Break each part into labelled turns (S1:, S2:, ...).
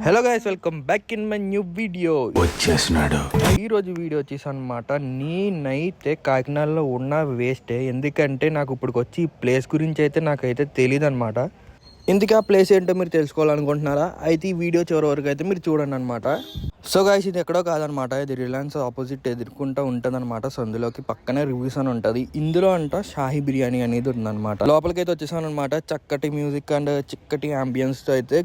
S1: Hello guys, welcome back in my new video.
S2: వచ్చేసినాడు.
S1: ఈరోజు video వచ్చేసి అనమాట, నేనైతే కాకినాడలో ఉన్న వేస్టే. ఎందుకంటే నాకు ఇప్పుడు వచ్చి ఈ ప్లేస్ గురించి అయితే నాకైతే తెలియదు అనమాట. ఎందుకు ఆ ప్లేస్ ఏంటో మీరు తెలుసుకోవాలనుకుంటున్నారా? అయితే ఈ వీడియో చివరి వరకు అయితే మీరు చూడండి అనమాట. సో గైస్, ఇది ఎక్కడో కాదనమాట, ఇది రిలయన్స్ ఆపోజిట్ ఎదుర్కొంటూ ఉంటుంది అనమాట. సో అందులోకి పక్కనే రివ్యూస్ అని ఉంటుంది. ఇందులో అంట షాహీ బిర్యానీ అనేది ఉందన్నమాట. లోపలికి అయితే వచ్చేసాను అనమాట. చక్కటి మ్యూజిక్ అండ్ చిక్కటి అంబియన్స్తో అయితే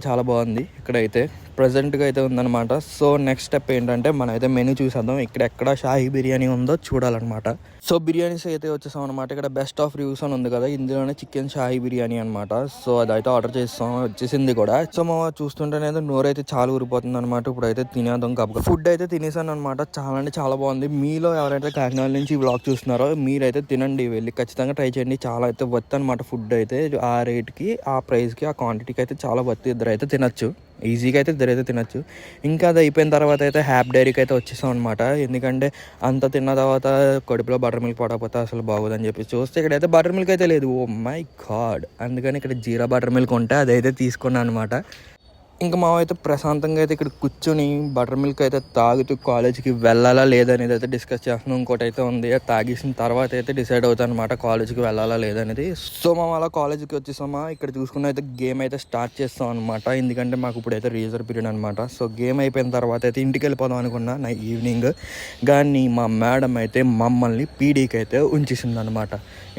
S1: చాలా బాగుంది. ఇక్కడైతే ప్రజెంట్గా అయితే ఉందన్నమాట. సో నెక్స్ట్ స్టెప్ ఏంటంటే మనం అయితే మెనూ చూసేద్దాం. ఇక్కడ ఎక్కడ షాహీ బిర్యానీ ఉందో చూడాలన్నమాట. సో బిర్యానీస్ అయితే వచ్చేసాం అనమాట. ఇక్కడ బెస్ట్ ఆఫ్ రివ్యూస్ అని ఉంది కదా, ఇందులోనే చికెన్ షాహీ బిర్యానీ అనమాట. సో అదైతే ఆర్డర్ చేస్తాం, వచ్చేసింది కూడా. సో మా చూస్తుంటేనే నోరు అయితే చాలా ఊరిపోతుంది అనమాట. ఇప్పుడు అయితే తినేద్దాం కాబట్టి ఫుడ్ అయితే తినేసాను అనమాట. చాలా బాగుంది. మీలో ఎవరైతే కాకినాడ నుంచి ఈ వ్లాగ్ చూస్తున్నారో మీరైతే తినండి, వెళ్ళి ఖచ్చితంగా ట్రై చేయండి. చాలా అయితే వర్త్ అనమాట. ఫుడ్ అయితే ఆ రేట్కి, ఆ ప్రైస్కి, ఆ క్వాంటిటీకి అయితే చాలా వర్త్. ఇద్దరు అయితే తినచ్చు, ఈజీగా అయితే ఇద్దరైతే తినచ్చు. ఇంకా అది అయిపోయిన తర్వాత అయితే హ్యాపీ డైరీకి అయితే వచ్చేసాం అనమాట. ఎందుకంటే అంత తిన్న తర్వాత కడుపులో బటర్ మిల్క్ పడకపోతే అసలు బాగోదని చెప్పి చూస్తే ఇక్కడైతే బటర్ మిల్క్ అయితే లేదు. Oh my god. అందుకని ఇక్కడ జీరా బటర్ మిల్క్ ఉంటే అదైతే తీసుకున్నాను అనమాట. ఇంకా మావైతే ప్రశాంతంగా అయితే ఇక్కడ కూర్చొని బటర్ మిల్క్ అయితే తాగుతూ కాలేజీకి వెళ్ళాలా లేదనేది అయితే డిస్కస్ చేస్తున్నాం. ఇంకోటి అయితే ఉంది, తాగేసిన తర్వాత అయితే డిసైడ్ అవుతాను అనమాట కాలేజీకి వెళ్ళాలా లేదనేది. సో మేము అలా కాలేజీకి వచ్చేసామా. ఇక్కడ చూసుకున్న అయితే గేమ్ అయితే స్టార్ట్ చేస్తాం అనమాట. ఎందుకంటే మాకు ఇప్పుడైతే రీజర్ పీరియడ్ అనమాట. సో గేమ్ అయిపోయిన తర్వాత అయితే ఇంటికి వెళ్ళిపోదాం అనుకున్నా నా ఈవినింగ్. కానీ మా మేడం అయితే మమ్మల్ని పీడీకి అయితే ఉంచేసింది అనమాట.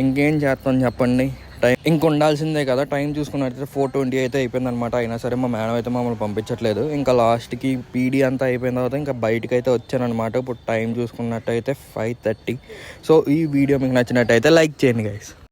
S1: ఇంకేం చేస్తాం చెప్పండి, టైం ఇంక ఉండాల్సిందే కదా. టైం చూసుకున్నట్టయితే 4:20 అయితే అయిపోయింది అనమాట. అయినా సరే మా మేడం అయితే మమ్మల్ని పంపించట్లేదు. ఇంకా లాస్ట్కి పీడీ అంతా అయిపోయిన తర్వాత ఇంకా బయటకు అయితే వచ్చానమాట. ఇప్పుడు టైం చూసుకున్నట్టయితే 5:30. సో ఈ వీడియో మీకు నచ్చినట్టయితే లైక్ చేయండి గైస్.